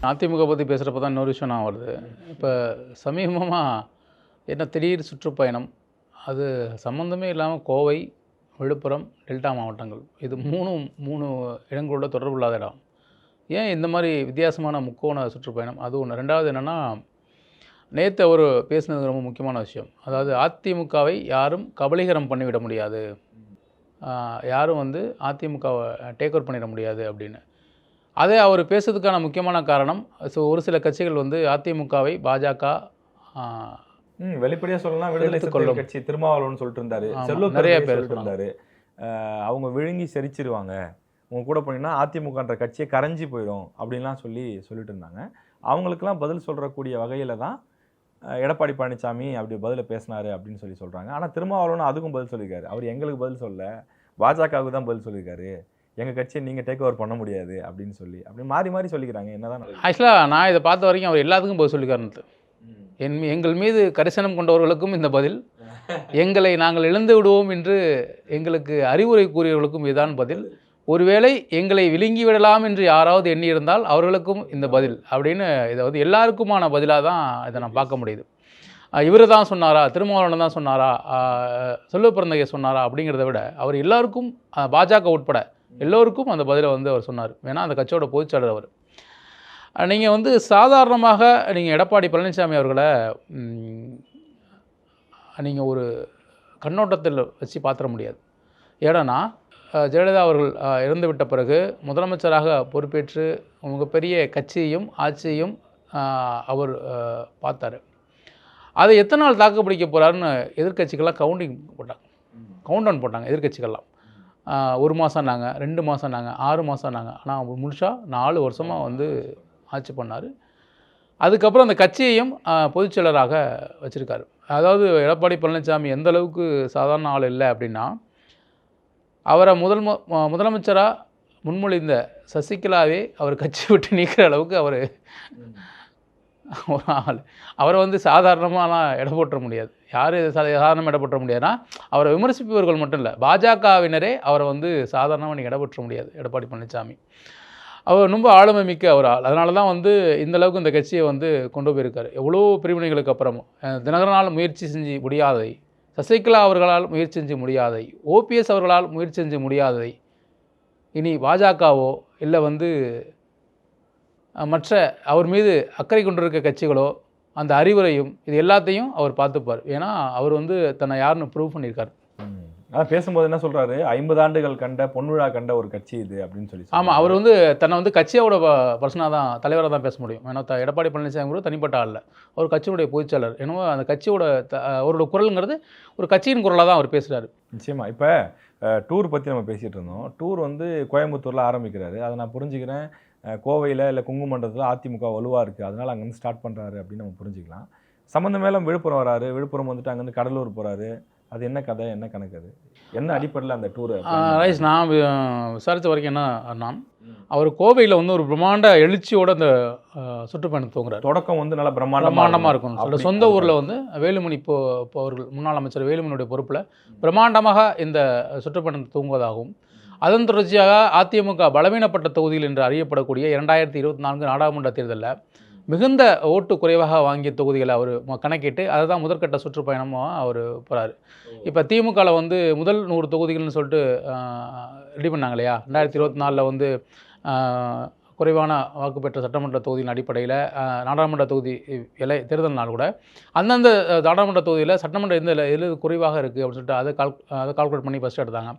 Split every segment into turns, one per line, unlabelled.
அதிமுக பற்றி பேசுகிறப்ப தான் இன்னொரு விஷயம் நான் வருது. இப்போ சமீபமாக என்ன திடீர் சுற்றுப்பயணம், அது சம்மந்தமே இல்லாமல் கோவை, விழுப்புரம், டெல்டா மாவட்டங்கள் இது மூணு இடங்களோட தொடர்பு இல்லாத இடம். ஏன் இந்த மாதிரி வித்தியாசமான முக்கோண சுற்றுப்பயணம்? அது ஒன்று. ரெண்டாவது என்னென்னா, நேற்று அவர் பேசுனது ரொம்ப முக்கியமான விஷயம். அதாவது அதிமுகவை யாரும் கபலீகரம் பண்ணிவிட முடியாது, யாரும் அதிமுகவை டேக் ஓவர் பண்ணிட முடியாது அப்படின்னு. அதே அவர் பேசுறதுக்கான முக்கியமான காரணம், ஒரு சில கட்சிகள் அதிமுகவை பாஜக
வெளிப்படையாக சொல்லலாம் விடுதலை சிறுத்தைகள் கட்சி திருமாவளவன் சொல்லிட்டு இருந்தாரு, நிறைய பேர் இருந்தாரு, அவங்க விழுங்கி செரிச்சிருவாங்க, உங்க கூட போனீங்கன்னா அதிமுகன்ற கட்சியை கரைஞ்சி போயிடும் அப்படின்லாம் சொல்லிட்டு இருந்தாங்க. அவங்களுக்கெல்லாம் பதில் சொல்றக்கூடிய வகையில தான் எடப்பாடி பழனிசாமி அப்படி பதில பேசினாரு அப்படின்னு சொல்றாங்க. ஆனால் திருமாவளவன் அதுக்கும் பதில் சொல்லியிருக்காரு. அவர் எங்களுக்கு பதில் சொல்ல, பாஜகவுக்கு தான் பதில் சொல்லியிருக்காரு, எங்கள் கட்சியை நீங்கள் டேக் ஓவர் பண்ண முடியாது அப்படின்னு அப்படி மாறி மாறி சொல்லிக்கிறாங்க. என்னதான்
ஆக்சுவலாக நான் இதை பார்த்த வரைக்கும் அவர் எல்லாத்துக்கும் பதில் சொல்லிக்காருன்னு. எங்கள் மீது கரிசனம் கொண்டவர்களுக்கும் இந்த பதில், எங்களை நாங்கள் இழந்து விடுவோம் என்று எங்களுக்கு அறிவுரை கூறியவர்களுக்கும் இதுதான் பதில், ஒருவேளை எங்களை விழுங்கி விடலாம் என்று யாராவது எண்ணியிருந்தால் அவர்களுக்கும் இந்த பதில் அப்படின்னு இதை எல்லாருக்குமான பதிலாக தான் இதை நான் பார்க்க முடியுது. இவர் தான் சொன்னாரா, திருமாவளவன் தான் சொன்னாரா, செல்வ பிறந்தகை சொன்னாரா அப்படிங்கிறத விட அவர் எல்லாருக்கும், பாஜக உட்பட எல்லோருக்கும் அந்த பதிலை அவர் சொன்னார். ஏன்னா அந்த கட்சியோட பொதுச்செயலர் அவர். நீங்கள் சாதாரணமாக நீங்கள் எடப்பாடி பழனிசாமி அவர்களை நீங்கள் ஒரு கண்ணோட்டத்தில் வச்சு பார்த்துட முடியாது. ஏன்னா ஜெயலலிதா அவர்கள் இறந்துவிட்ட பிறகு முதலமைச்சராக பொறுப்பேற்று மிகப்பெரிய கட்சியையும் ஆட்சியையும் அவர் பார்த்தார். அதை எத்தனை நாள் தாக்கு பிடிக்க போகிறாருன்னு எதிர்கட்சிகள்லாம் கவுண்டவுன் போட்டாங்க. எதிர்கட்சிகள்லாம் 1 மாதம்னாங்க, 2 மாதம்னாங்க, 6 மாதம்னாங்க. ஆனால் அவர் முழுசாக 4 வருஷமாக ஆட்சி பண்ணார். அதுக்கப்புறம் அந்த கட்சியையும் பொதுச்செயலராக வச்சுருக்காரு. அதாவது எடப்பாடி பழனிசாமி எந்த அளவுக்கு சாதாரண ஆள் இல்லை அப்படின்னா, அவரை முதலமைச்சராக முன்மொழிந்த சசிகலாவே அவர் கட்சி விட்டு நீக்கிற அளவுக்கு அவர் ஒரு ஆள். அவரை சாதாரணமாலாம் எடை போட்ட முடியாது. யார் சாதாரணமாக எடை போட்ட முடியாதுன்னா, அவரை விமர்சிப்பவர்கள் மட்டும் இல்லை, பாஜகவினரே அவரை சாதாரணமாக நீங்கள் எடை போட்ட முடியாது. எடப்பாடி பழனிசாமி அவர் ரொம்ப ஆளுமை மிக்க ஒரு ஆள். அதனால தான் இந்த அளவுக்கு இந்த கட்சியை கொண்டு போயிருக்காரு. எவ்வளோ பிரிவினைகளுக்கு அப்புறமும் தினகரனால் முயற்சி செஞ்சு முடியாததை, சசிகலா அவர்களால் முயற்சி செஞ்சு முடியாதை, ஓபிஎஸ் அவர்களால் முயற்சி செஞ்சு முடியாததை, இனி பாஜகவோ இல்லை மற்ற அவர் மீது அக்கறை கொண்டிருக்க கட்சிகளோ அந்த அறிவுரையும் இது எல்லாத்தையும் அவர் பார்த்துப்பார். ஏன்னா அவர் தன்னை யாருன்னு ப்ரூவ் பண்ணியிருக்கார்.
ஆனால் பேசும்போது என்ன சொல்கிறாரு, 50 ஆண்டுகள் கண்ட பொன்விழா கண்ட ஒரு கட்சி இது அப்படின்னு சொல்லி.
ஆமாம், அவர் தன்னை கட்சியோட பர்சனாக தான், தலைவராக தான் பேச முடியும். ஏன்னா எடப்பாடி பழனிசாமி கூட தனிப்பட்ட ஆள், அவர் கட்சியுடைய பொதுச்செயலர். என்னவோ அந்த கட்சியோட அவரோட குரலுங்கிறது ஒரு கட்சியின் குரலாக தான் அவர் பேசுகிறாரு.
நிச்சயமாக. இப்போ டூர் பற்றி நம்ம பேசிகிட்டு இருந்தோம். டூர் கோயம்புத்தூரில் ஆரம்பிக்கிறாரு. அதை நான் புரிஞ்சுக்கிறேன். கோவையில் இல்லை குங்குமண்டலத்தில் அதிமுக வலுவாக இருக்குது, அதனால் அங்கேருந்து ஸ்டார்ட் பண்ணுறாரு அப்படின்னு நம்ம புரிஞ்சுக்கலாம். சம்மந்தம் மேலே விழுப்புரம் வராரு, விழுப்புரம் அங்கேருந்து கடலூர் போகிறாரு. அது என்ன கதை, என்ன கணக்கு, அது என்ன அடிப்படையில் அந்த டூரு?
ரைஸ், நான் விசாரித்த வரைக்கும் என்ன, அவர் கோவையில் ஒரு பிரம்மாண்ட எழுச்சியோட அந்த சுற்றுப்பயணம் தூங்குறாரு.
தொடக்கம் நல்லா
பிரம்மாண்டமாக இருக்கும். சொல்ல சொந்த ஊரில் வேலுமணி இப்போ அவர்கள் முன்னாள் அமைச்சர் வேலுமணியுடைய பொறுப்பில் பிரம்மாண்டமாக இந்த சுற்றுப்பயணம் தூங்குவதாகவும், அதன் தொடர்ச்சியாக அதிமுக பலவீனப்பட்ட தொகுதியில் என்று அறியப்படக்கூடிய 2024 நாடாளுமன்ற தேர்தலில் மிகுந்த ஓட்டு குறைவாக வாங்கிய தொகுதிகளை அவர் கணக்கிட்டு அதை தான் முதற்கட்ட சுற்றுப்பயணமாக அவர் போகிறார். இப்போ திமுகவில் முதல் 100 தொகுதிகள்னு சொல்லிட்டு ரெடி பண்ணாங்க இல்லையா, 2024 குறைவான வாக்கு பெற்ற சட்டமன்ற தொகுதியின் அடிப்படையில் நாடாளுமன்ற தொகுதி தேர்தல் நாள் கூட அந்தந்த நாடாளுமன்ற தொகுதியில் சட்டமன்ற எது குறைவாக இருக்குது அப்படின்னு சொல்லிட்டு அதை கால்குலேட் பண்ணி ஃபஸ்ட்டு எடுத்தாங்க.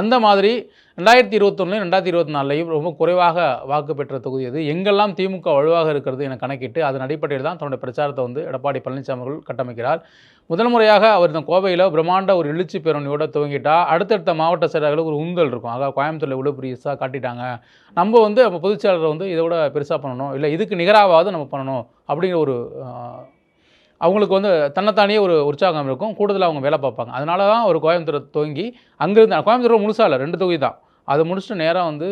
அந்த மாதிரி 2021 2024 ரொம்ப குறைவாக வாக்கு பெற்ற தொகுதி அது, எங்கெல்லாம் திமுக வலுவாக இருக்கிறது என கணக்கிட்டு அதன் அடிப்படையில் தான் தன்னுடைய பிரச்சாரத்தை எடப்பாடி பழனிசாமி அவர்கள் கட்டமைக்கிறார். முதல் முறையாக அவர் இந்த கோவையில் பிரம்மாண்ட ஒரு எழுச்சி பேரணியோட துவங்கிட்டால் அடுத்தடுத்த மாவட்ட செயலர்களுக்கு ஒரு உந்தல் இருக்கும். ஆக கோயம்புத்தூரில் இவ்வளோ பெருசாக காட்டிட்டாங்க, நம்ம நம்ம பொதுச்செயலரை இதோட பெருசாக பண்ணணும், இல்லை இதுக்கு நிகராவது நம்ம பண்ணணும் அப்படிங்கிற ஒரு அவங்களுக்கு தன்னைத்தானியே ஒரு உற்சாகம் இருக்கும். கூடுதலாக அவங்க வேலை பார்ப்பாங்க. அதனால தான் ஒரு கோயம்புத்தூரை துவங்கி அங்கேருந்து கோயம்புத்தூர் முழுசாக இல்லை, 2 தொகுதி தான், அதை முடிச்சுட்டு நேராக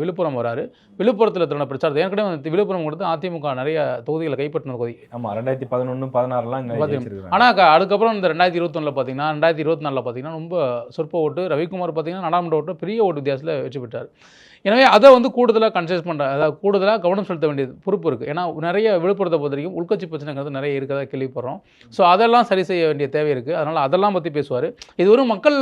விழுப்புரம் வராரு. விழுப்புரத்தில் தன்னோட பிரச்சாரத்தை ஏற்கனவே விழுப்புரம் கொடுத்து அதிமுக நிறைய தொகுதிகளை கைப்பற்றின தொகுதி.
ஆமாம், 2011 16
ஆனால் அதுக்கப்புறம் இந்த 2021 பார்த்தீங்கன்னா 2024 பார்த்தீங்கன்னா ரொம்ப சொற்ப ஓட்டு, ரவிக்குமார் பார்த்தீங்கன்னா நாடாளுமன்ற ஓட்டு பெரிய ஓட்டு வித்தியாசத்தில் வெற்றி பெற்றார். எனவே அதை வந்து கூடுதலாக கன்சிடர் பண்ணுற, அதாவது கூடுதலாக கவனம் செலுத்த வேண்டியது பொறுப்பு இருக்குது. ஏன்னா நிறைய விழுப்புரத்தை பொறுத்த வரைக்கும் உள்கட்சி பிரச்சனைங்கிறது நிறைய இருக்கதா கேள்விப்படுறோம். ஸோ அதெல்லாம் சரி செய்ய வேண்டிய தேவை இருக்குது. அதனால் அதெல்லாம் பற்றி பேசுவார். இது வெறும் மக்கள்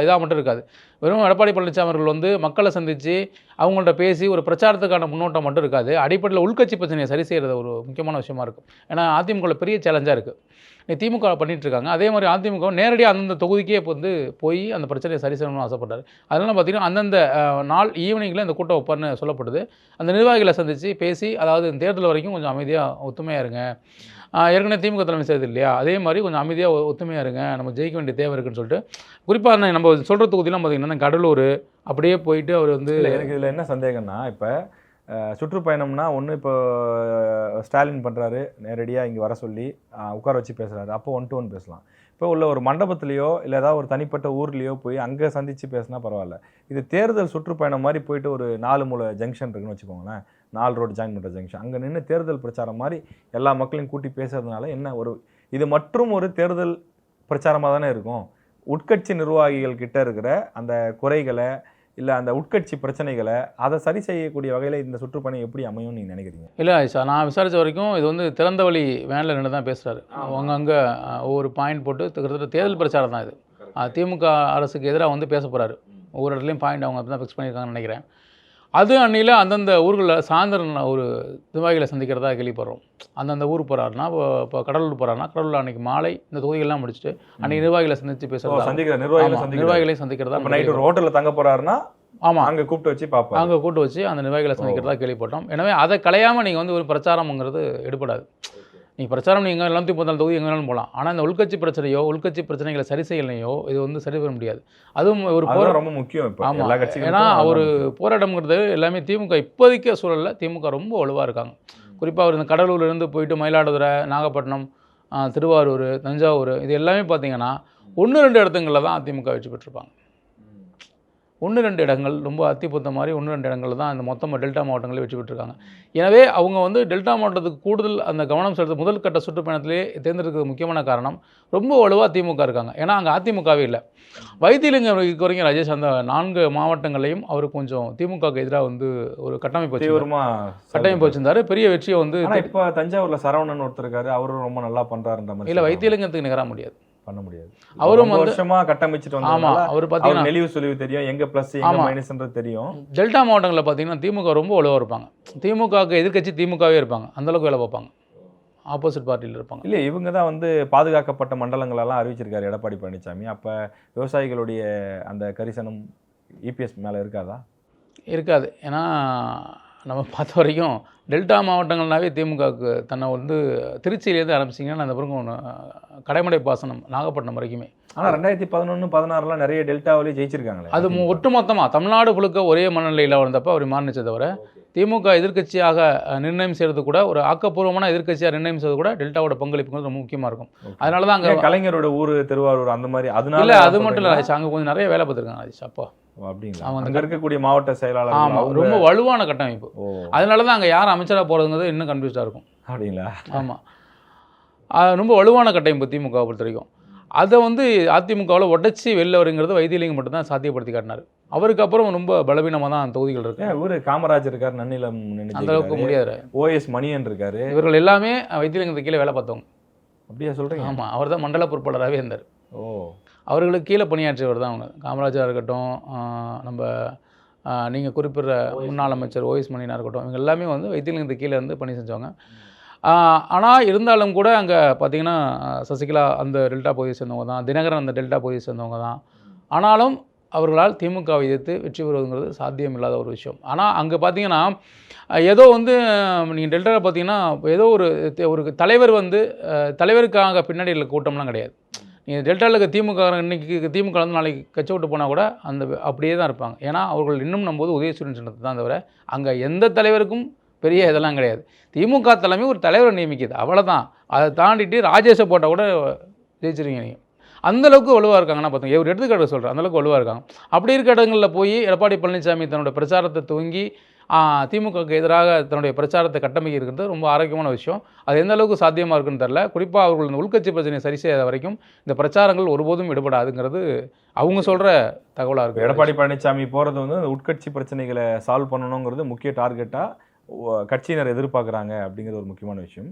இதாக மட்டும் இருக்காது. வெறும் எடப்பாடி பழனிசாமி அவர்கள் வந்து மக்களை சந்தித்து அவங்கள்ட்ட பேசி ஒரு பிரச்சாரத்துக்கான முன்னோட்டம் மட்டும் இருக்காது. அடிப்படையில் உள்கட்சி பிரச்சனையை சரி செய்கிறது ஒரு முக்கியமான விஷயமா இருக்கும். ஏன்னா அதிமுக பெரிய சேலஞ்சாக இருக்குது. திமுக பண்ணிகிட்டு இருக்காங்க. அதே மாதிரி அதிமுக நேரடியாக அந்தந்த தொகுதிக்கே வந்து போய் அந்த பிரச்சனையை சரி செய்யணும்னு ஆசைப்பட்டார். அதனால் பார்த்திங்கன்னா அந்தந்த நாள் ஈவினிங்கில் இந்த கூட்டம் வைப்பார்னு சொல்லப்படுது. அந்த நிர்வாகிகளை சந்தித்து பேசி, அதாவது தேர்தல் வரைக்கும் கொஞ்சம் அமைதியாக ஒத்துமையாக இருங்க, ஏற்கனவே திமுக தலைமை செய்தது இல்லையா, அதே மாதிரி கொஞ்சம் அமைதியாக ஒத்துமையாக இருங்க, நம்ம ஜெயிக்க வேண்டிய தேவை இருக்குன்னு சொல்லிட்டு, குறிப்பாக நம்ம சொல்கிற தொகுதியெலாம் பார்த்திங்கன்னா கடலூர் அப்படியே போயிட்டு அவர் வந்து
எனக்கு இதில் என்ன சந்தேகம்னா, இப்போ சுற்றுப்பயணம்னா ஒன்று இப்போ ஸ்டாலின் பண்ணுறாரு, நேரடியாக இங்கே வர சொல்லி உட்கார வச்சு பேசுகிறாரு, அப்போ 1 to 1 பேசலாம். இப்போ உள்ள ஒரு மண்டபத்துலேயோ இல்லை ஏதாவது ஒரு தனிப்பட்ட ஊர்லேயோ போய் அங்கே சந்தித்து பேசினா பரவாயில்ல. இது தேர்தல் சுற்றுப்பயணம் மாதிரி போயிட்டு ஒரு 4 மூலை ஜங்ஷன் இருக்குன்னு வச்சுக்கோங்களேன், 4 ரோடு ஜாயின் பண்ணுற ஜங்ஷன், அங்கே நின்று தேர்தல் பிரச்சாரம் மாதிரி எல்லா மக்களையும் கூட்டி பேசுறதுனால என்ன ஒரு இது மற்றும் ஒரு தேர்தல் பிரச்சாரமாக தானே இருக்கும். உட்கட்சி நிர்வாகிகள் கிட்ட இருக்கிற அந்த குறைகளை இல்லை அந்த உட்கட்சி பிரச்சனைகளை அதை சரி செய்யக்கூடிய வகையில் இந்த சுற்றுப்பயணம் எப்படி அமையும்னு நீங்கள் நினைக்கிறீங்க?
இல்லை சார், நான் விசாரித்த வரைக்கும் இது வந்து திறந்த வழி வேனில் நின்று தான் பேசுகிறாரு. அவங்க அங்கே ஒவ்வொரு பாயிண்ட் போட்டு கிட்டத்தட்ட தேர்தல் பிரச்சாரம் தான் இது. திமுக அரசுக்கு எதிராக வந்து பேச போகிறாரு. ஒவ்வொரு இடத்துலையும் பாயிண்ட் அவங்க அப்படி தான் ஃபிக்ஸ் பண்ணியிருக்காங்கன்னு நினைக்கிறேன். அது அன்னியில் அந்தந்த ஊர்களில் சாயந்தரம் ஒரு நிர்வாகிகளை சந்திக்கிறதா கேள்விப்படுறோம். அந்தந்த ஊருக்கு போகிறாருன்னா, இப்போ கடலூர் போகிறாருன்னா கடலூர் அன்றைக்கி மாலை இந்த தொகுதிகள்லாம் முடிச்சுட்டு அன்றைக்கி நிர்வாகிகளை சந்தித்து பேசுகிறதா, நிர்வாகிகளை சந்திக்கிறதா,
நைட்டு ஒரு ஹோட்டலில் தங்க போகிறாருன்னா
ஆமாம்
அங்கே கூப்பிட்டு வச்சு பார்ப்போம்,
அங்கே கூப்பிட்டு வச்சு அந்த நிர்வாகிகளை சந்திக்கிறதா கேள்விப்பட்டோம். எனவே அதை கலையாமல் நீங்கள் வந்து ஒரு பிரச்சாரம்ங்கிறது எடுப்படாது. நீங்கள் பிரச்சாரம் நீங்கள் எல்லாம் 34 தொகுதி எங்கே வேணாலும் போகலாம். ஆனால் இந்த உள்கட்சி பிரச்சனையோ உள்கட்சி பிரச்சனைகளை சரி செய்யலையோ இது வந்து சரி பண்ண முடியாது. அதுவும் ஒரு
ரொம்ப முக்கியம்.
ஆமாம், ஏன்னா ஒரு போராட்டம்ங்கிறது எல்லாமே திமுக இப்போதைக்கு சூழலில் திமுக ரொம்ப வலுவாக இருக்காங்க. குறிப்பாக அவர் இந்த கடலூர்லேருந்து போயிட்டு மயிலாடுதுறை, நாகப்பட்டினம், திருவாரூர், தஞ்சாவூர் இது எல்லாமே பார்த்தீங்கன்னா 1-2 இடத்துங்களில் தான் அதிமுக வெற்றி பெற்றிருப்பாங்க. 1-2 இடங்கள் ரொம்ப அத்திபுத்த மாதிரி 1-2 இடங்களில் தான் அந்த மொத்தமாக டெல்டா மாவட்டங்களே வெற்றி பெற்றிருக்காங்க. எனவே அவங்க வந்து டெல்டா மாவட்டத்துக்கு கூடுதல் அந்த கவனம் செலுத்த முதல் கட்ட சுற்றுப்பயணத்திலே தேர்ந்தெடுக்கிறது முக்கியமான காரணம் ரொம்ப வலுவாக திமுக இருக்காங்க. ஏன்னா அங்கே அதிமுகவே இல்லை. வைத்திலிங்கம் வரைக்கும் ராஜேஷ் அந்த 4 மாவட்டங்களையும் அவர் கொஞ்சம் திமுகவுக்கு எதிராக வந்து ஒரு கட்டமைப்பு வச்சிருந்தாரு. பெரிய வெற்றியை வந்து
இப்போ தஞ்சாவூரில் சரவணன் ஒருத்தர் இருக்காரு, அவரும் ரொம்ப நல்லா பண்ணுறாருன்ற மாதிரி.
இல்லை, வைத்திலிங்கத்துக்கு நிகர முடியாது,
பண்ண முடியாது.
அவரும் வந்து
வருஷமா கட்டமைச்சிட்டு வந்தாங்க. ஆமா, அவர் பாத்தீங்கன்னா நெளிவு சுழிவு தெரியும், எங்க பிளஸ் எங்க மைனஸ்ன்றது தெரியும்.
டெல்டா மாவட்டங்களில் பார்த்தீங்கன்னா திமுக ரொம்ப வலுவாக இருப்பாங்க. திமுகவுக்கு எதிர்க்கட்சி திமுகவே இருப்பாங்க, அந்த அளவுக்கு வேலை பார்ப்பாங்க, ஆப்போசிட் பார்ட்டியில் இருப்பாங்க.
இல்லை, இவங்க தான் வந்து பாதுகாக்கப்பட்ட மண்டலங்களெல்லாம் அறிவிச்சிருக்காரு எடப்பாடி பழனிசாமி. அப்போ விவசாயிகளுடைய அந்த கரிசனம் இபிஎஸ் மேலே இருக்காதா?
இருக்காது. ஏன்னா நம்ம பார்த்த வரைக்கும் டெல்டா மாவட்டங்கள்னாவே திமுகவுக்கு தன்னை வந்து திருச்சியிலேருந்து ஆரம்பிச்சிங்கன்னா அந்த பிறகு கடைமடை பாசனம் நாகப்பட்டினம் வரைக்குமே.
ஆனால் 2011-16 நிறைய டெல்டாவிலே ஜெயிச்சிருக்காங்களே.
அது ஒட்டுமொத்தமாக தமிழ்நாடு முழுக்க ஒரே மனநிலையில் வந்தப்போ அவர் மாறினச்சே தவிர திமுக எதிர்க்கட்சியாக நிர்ணயம் செய்கிறது கூட ஒரு ஆக்கப்பூர்வமான எதிர்க்கட்சியாக நிர்ணயம் செய்வது கூட டெல்டாவோட பங்களிப்புங்கிறது ரொம்ப முக்கியமாக இருக்கும். அதனால தான் அங்கே
கலைஞரோட ஊர் திருவாரூர் அந்த மாதிரி. அதனால
இல்லை, அது மட்டும் இல்லை, அங்கே கொஞ்சம் நிறைய வேலை பார்த்துருக்காங்க ராஜேஷ். அப்போ
அப்படிங்களா? அவங்க அங்கே இருக்கக்கூடிய மாவட்ட செயலாளர்
ஆமாம், ரொம்ப வலுவான கட்டமைப்பு. அதனால தான் அங்கே யார் அமைச்சராக போகிறதுங்கிறது இன்னும் கன்ஃபியூஸ்டாக இருக்கும்.
அப்படிங்களா?
ஆமாம், ரொம்ப வலுவான கட்டமைப்பு திமுகவை பொறுத்த வரைக்கும். அதை வந்து அதிமுகவில் உடச்சி வெளில வருங்கிறது வைத்திலிங்கம் மட்டும்தான் சாத்தியப்படுத்தி காட்டினார். அவருக்கு அப்புறம் ரொம்ப பலவீனமாக தான் தொகுதிகள் இருக்கு.
இவர் காமராஜர் இருக்கார், நன்னிலம்
அந்த அளவுக்கு முடியாது.
ஓஎஸ் மணியன் இருக்காரு.
இவர்கள் எல்லாமே வைத்திலிங்கத்துக்கு கீழே வேலை பார்த்தவங்க.
அப்படியா சொல்கிறீங்க?
ஆமாம், அவர் தான் மண்டல பொறுப்பாளராகவே இருந்தார். அவர்களுக்கு கீழே பணியாற்றியவர் தான் அவங்க. காமராஜராக இருக்கட்டும், நம்ம நீங்கள் குறிப்பிட்ற முன்னாள் அமைச்சர் ஓஎஸ் மணியனாக இருக்கட்டும், இவங்க எல்லாமே வந்து வைத்திலிங்கத்துக்கு கீழே இருந்து பணி செஞ்சவங்க. ஆனால் இருந்தாலும் கூட அங்கே பார்த்திங்கன்னா சசிகலா அந்த டெல்டா பகுதியை சேர்ந்தவங்க தான், தினகரன் அந்த டெல்டா பகுதியை சேர்ந்தவங்க தான். ஆனாலும் அவர்களால் திமுகவை எதிர்த்து வெற்றி பெறுவதுங்கிறது சாத்தியம் இல்லாத ஒரு விஷயம். ஆனால் அங்கே பார்த்திங்கன்னா ஏதோ வந்து நீங்கள் டெல்டாவில் பார்த்திங்கன்னா ஏதோ ஒரு தலைவர் வந்து தலைவருக்காக பின்னாடி உள்ள கூட்டம்லாம் கிடையாது. நீங்கள் டெல்டாவில் இருக்க திமுக இன்றைக்கி திமுக வந்து நாளைக்கு கட்சி விட்டு போனால் கூட அந்த அப்படியே தான் இருப்பாங்க. ஏன்னா அவர்கள் இன்னும் நம்போது உதயசூரியன் சின்னத்தை தான் தவிர அங்கே எந்த தலைவருக்கும் பெரிய இதெல்லாம் கிடையாது. திமுக தலைமை ஒரு தலைவரை நியமிக்குது, அவ்வளோதான். அதை தாண்டிட்டு ராஜேஷை போட்டால் கூட ஜெயிச்சிருங்க நீங்கள். அந்தளவுக்கு வலுவாக இருக்காங்கன்னா பார்த்துங்க, ஒரு எடுத்துக்காட்டு சொல்கிறேன், அந்தளவுக்கு வலுவாக இருக்காங்க. அப்படி இருக்க இடங்களில் போய் எடப்பாடி பழனிசாமி தன்னோட பிரச்சாரத்தை துவங்கி திமுகவுக்கு எதிராக தன்னுடைய பிரச்சாரத்தை கட்டமைக்க இருக்கிறது ரொம்ப ஆரோக்கியமான விஷயம். அது எந்த அளவுக்கு சாத்தியமாக இருக்குன்னு தெரியல. குறிப்பாக அவர்கள் இந்த உள்கட்சி பிரச்சனையை சரி செய்யாத வரைக்கும் இந்த பிரச்சாரங்கள் ஒருபோதும் விடுபடாதுங்கிறது அவங்க சொல்கிற தகவலாக இருக்குது.
எடப்பாடி பழனிசாமி போகிறது வந்து அந்த உட்கட்சி பிரச்சனைகளை சால்வ் பண்ணணுங்கிறது முக்கிய டார்கெட்டாக கட்சியினர் எதிர்பார்க்குறாங்க அப்படிங்கிறது ஒரு முக்கியமான விஷயம்.